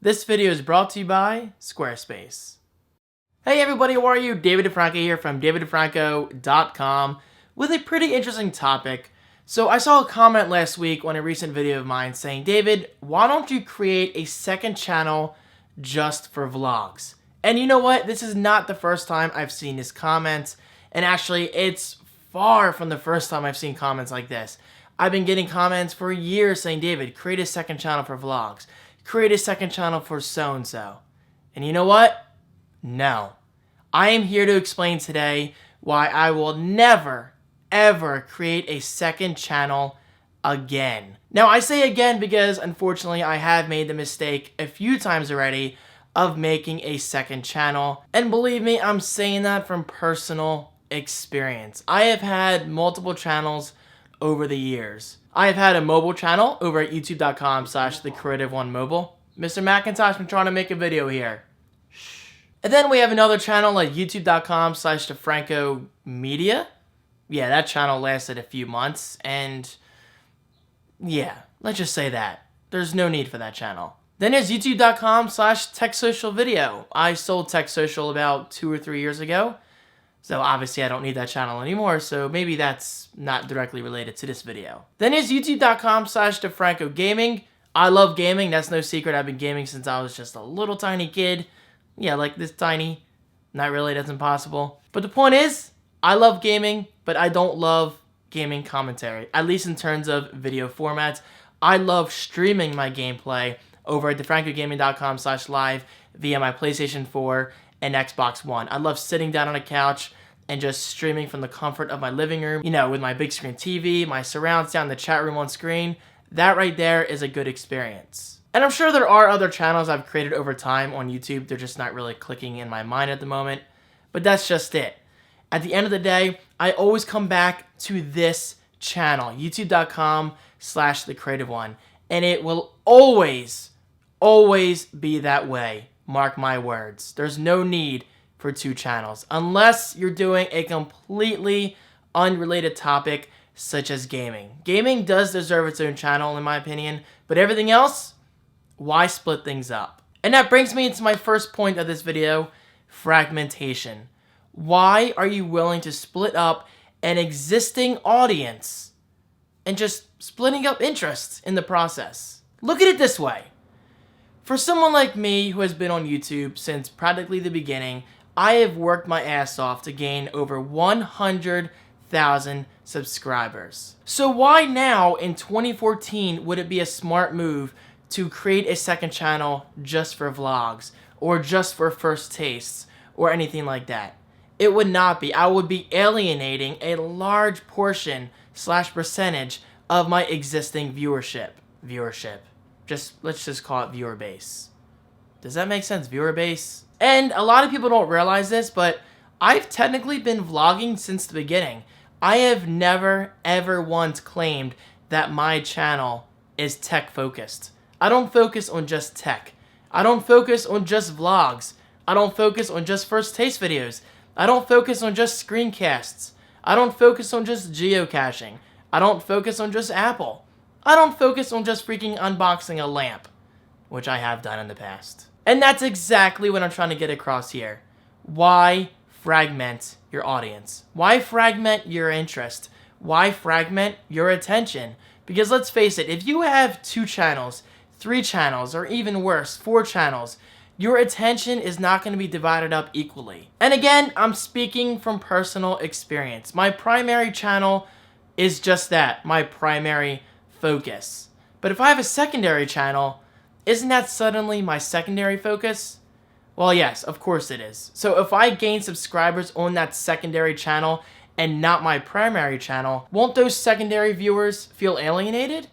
This video is brought to you by Squarespace. Hey everybody, how are you? David DeFranco here from daviddefranco.com with a pretty interesting topic. So I saw a comment last week on a recent video of mine saying, David, why don't you create a second channel just for vlogs? And you know what? This is not the first time I've seen this comment. And actually, it's far from the first time I've seen comments like this. I've been getting comments for years saying, David, create a second channel for vlogs. Create a second channel for so-and-so. And you know what? No. I am here to explain today why I will never, ever create a second channel again. Now, I say again because, unfortunately, I have made the mistake a few times already of making a second channel. And believe me, I'm saying that from personal experience. I have had multiple channels over the years. I have had a mobile channel over at youtube.com/thecreativeonemobile. Mr. Macintosh, I'm trying to make a video here. Shh. And then we have another channel like youtube.com/thefranco media. Yeah, that channel lasted a few months, and yeah, let's just say that. There's no need for that channel. Then there's youtube.com/techsocialvideo. I sold Tech Social about 2 or 3 years ago. So obviously I don't need that channel anymore, so maybe that's not directly related to this video. Then there's youtube.com/DeFrancoGaming. I love gaming, that's no secret. I've been gaming since I was just a little tiny kid. Yeah, like this tiny. Not really, that's impossible. But the point is, I love gaming, but I don't love gaming commentary. At least in terms of video formats. I love streaming my gameplay over at DeFrancoGaming.com/live via my PlayStation 4 and Xbox One. I love sitting down on a couch and just streaming from the comfort of my living room, you know, with my big screen TV, my surround sound, the chat room on screen. That right there is a good experience. And I'm sure there are other channels I've created over time on YouTube. They're just not really clicking in my mind at the moment. But that's just it. At the end of the day, I always come back to this channel, youtube.com/thecreativeone. And it will always be that way. Mark my words. There's no need for 2 channels unless you're doing a completely unrelated topic such as gaming. Gaming does deserve its own channel in my opinion, but everything else, why split things up? And that brings me into my first point of this video, fragmentation. Why are you willing to split up an existing audience and just splitting up interests in the process? Look at it this way. For someone like me who has been on YouTube since practically the beginning, I have worked my ass off to gain over 100,000 subscribers. So why now in 2014 would it be a smart move to create a second channel just for vlogs or just for first tastes or anything like that? It would not be. I would be alienating a large portion / percentage of my existing viewership. Let's just call it viewer base. Does that make sense? Viewer base? And a lot of people don't realize this, but I've technically been vlogging since the beginning. I have never, ever once claimed that my channel is tech focused. I don't focus on just tech. I don't focus on just vlogs. I don't focus on just first taste videos. I don't focus on just screencasts. I don't focus on just geocaching. I don't focus on just Apple. I don't focus on just freaking unboxing a lamp, which I have done in the past. And that's exactly what I'm trying to get across here. Why fragment your audience? Why fragment your interest? Why fragment your attention? Because let's face it, if you have 2 channels, 3 channels, or even worse, 4 channels, your attention is not going to be divided up equally. And again, I'm speaking from personal experience. My primary channel is just that, my primary focus. But if I have a secondary channel, isn't that suddenly my secondary focus? Well, yes, of course it is. So if I gain subscribers on that secondary channel and not my primary channel, won't those secondary viewers feel alienated?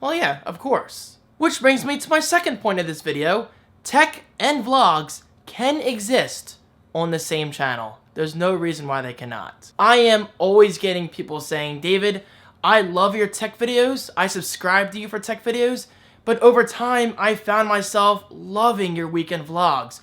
Well, yeah, of course. Which brings me to my second point of this video. Tech and vlogs can exist on the same channel. There's no reason why they cannot. I am always getting people saying, David, I love your tech videos. I subscribe to you for tech videos. But over time, I found myself loving your weekend vlogs.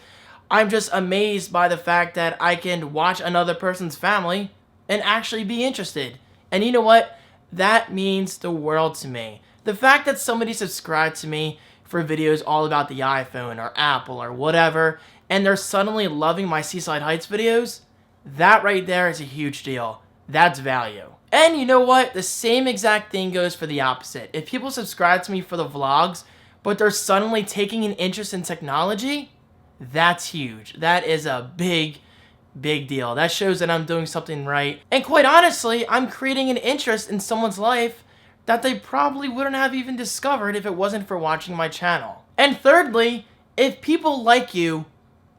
I'm just amazed by the fact that I can watch another person's family and actually be interested. And you know what? That means the world to me. The fact that somebody subscribed to me for videos all about the iPhone or Apple or whatever, and they're suddenly loving my Seaside Heights videos, that right there is a huge deal. That's value. And you know what? The same exact thing goes for the opposite. If people subscribe to me for the vlogs, but they're suddenly taking an interest in technology, that's huge. That is a big deal. That shows that I'm doing something right. And quite honestly, I'm creating an interest in someone's life that they probably wouldn't have even discovered if it wasn't for watching my channel. And thirdly, if people like you,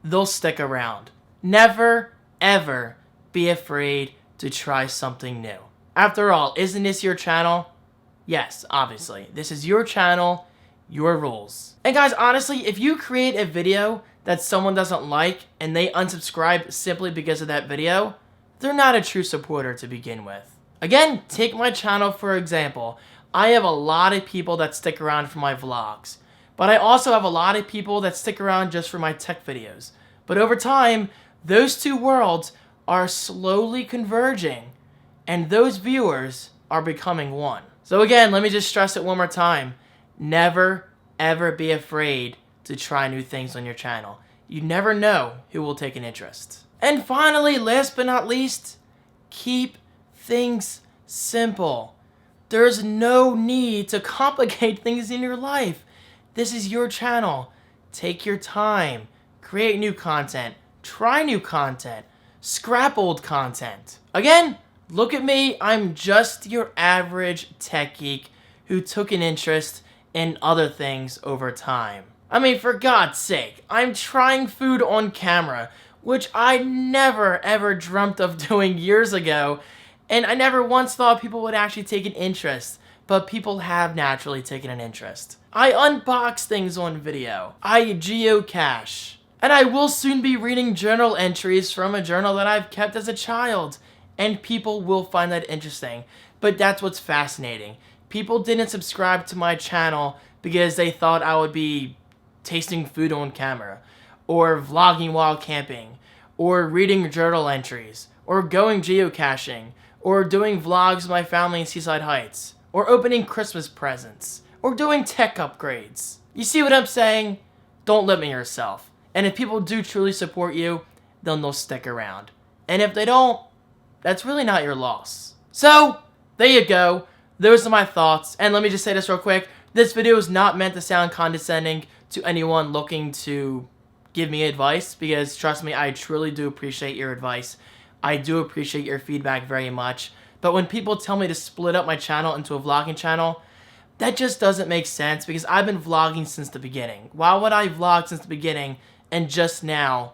they'll stick around. Never, ever be afraid to try something new. After all, isn't this your channel? Yes, obviously. This is your channel, your rules. And guys, honestly, if you create a video that someone doesn't like and they unsubscribe simply because of that video, they're not a true supporter to begin with. Again, take my channel for example. I have a lot of people that stick around for my vlogs, but I also have a lot of people that stick around just for my tech videos. But over time, those two worlds are slowly converging, and those viewers are becoming one. So again, let me just stress it one more time. Never, ever be afraid to try new things on your channel. You never know who will take an interest. And finally, last but not least, keep things simple. There's no need to complicate things in your life. This is your channel. Take your time. Create new content. Try new content. Scrap old content. Again, look at me. I'm just your average tech geek who took an interest in other things over time. I mean, for God's sake, I'm trying food on camera, which I never ever dreamt of doing years ago, and I never once thought people would actually take an interest, but people have naturally taken an interest. I unbox things on video. I geocache. And I will soon be reading journal entries from a journal that I've kept as a child, and people will find that interesting. But that's what's fascinating. People didn't subscribe to my channel because they thought I would be tasting food on camera, or vlogging while camping, or reading journal entries, or going geocaching, or doing vlogs with my family in Seaside Heights, or opening Christmas presents, or doing tech upgrades. You see what I'm saying? Don't limit yourself. And if people do truly support you, then they'll stick around. And if they don't, that's really not your loss. So, there you go. Those are my thoughts. And let me just say this real quick. This video is not meant to sound condescending to anyone looking to give me advice, because trust me, I truly do appreciate your advice. I do appreciate your feedback very much. But when people tell me to split up my channel into a vlogging channel, that just doesn't make sense, because I've been vlogging since the beginning. Why would I vlog since the beginning and just now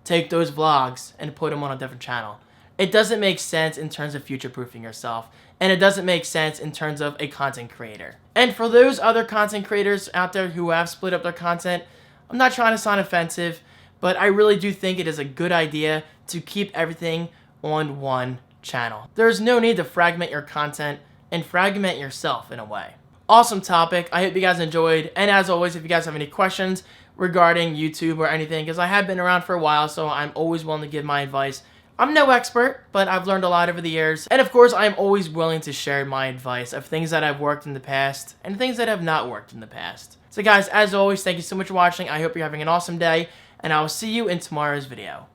take those vlogs and put them on a different channel? It doesn't make sense in terms of future-proofing yourself, and it doesn't make sense in terms of a content creator. And for those other content creators out there who have split up their content, I'm not trying to sound offensive, but I really do think it is a good idea to keep everything on one channel. There's no need to fragment your content and fragment yourself in a way. Awesome topic. I hope you guys enjoyed, and as always, if you guys have any questions regarding YouTube or anything, because I have been around for a while, so I'm always willing to give my advice. I'm no expert, but I've learned a lot over the years. And of course, I'm always willing to share my advice of things that have worked in the past and things that have not worked in the past. So guys, as always, thank you so much for watching. I hope you're having an awesome day, and I will see you in tomorrow's video.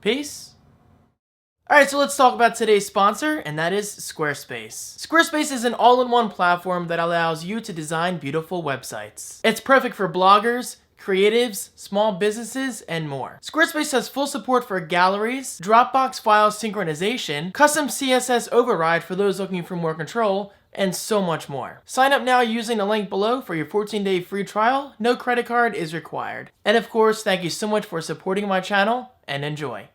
Peace. Alright, so let's talk about today's sponsor, and that is Squarespace. Squarespace is an all-in-one platform that allows you to design beautiful websites. It's perfect for bloggers, creatives, small businesses, and more. Squarespace has full support for galleries, Dropbox file synchronization, custom CSS override for those looking for more control, and so much more. Sign up now using the link below for your 14-day free trial. No credit card is required. And of course, thank you so much for supporting my channel, and enjoy.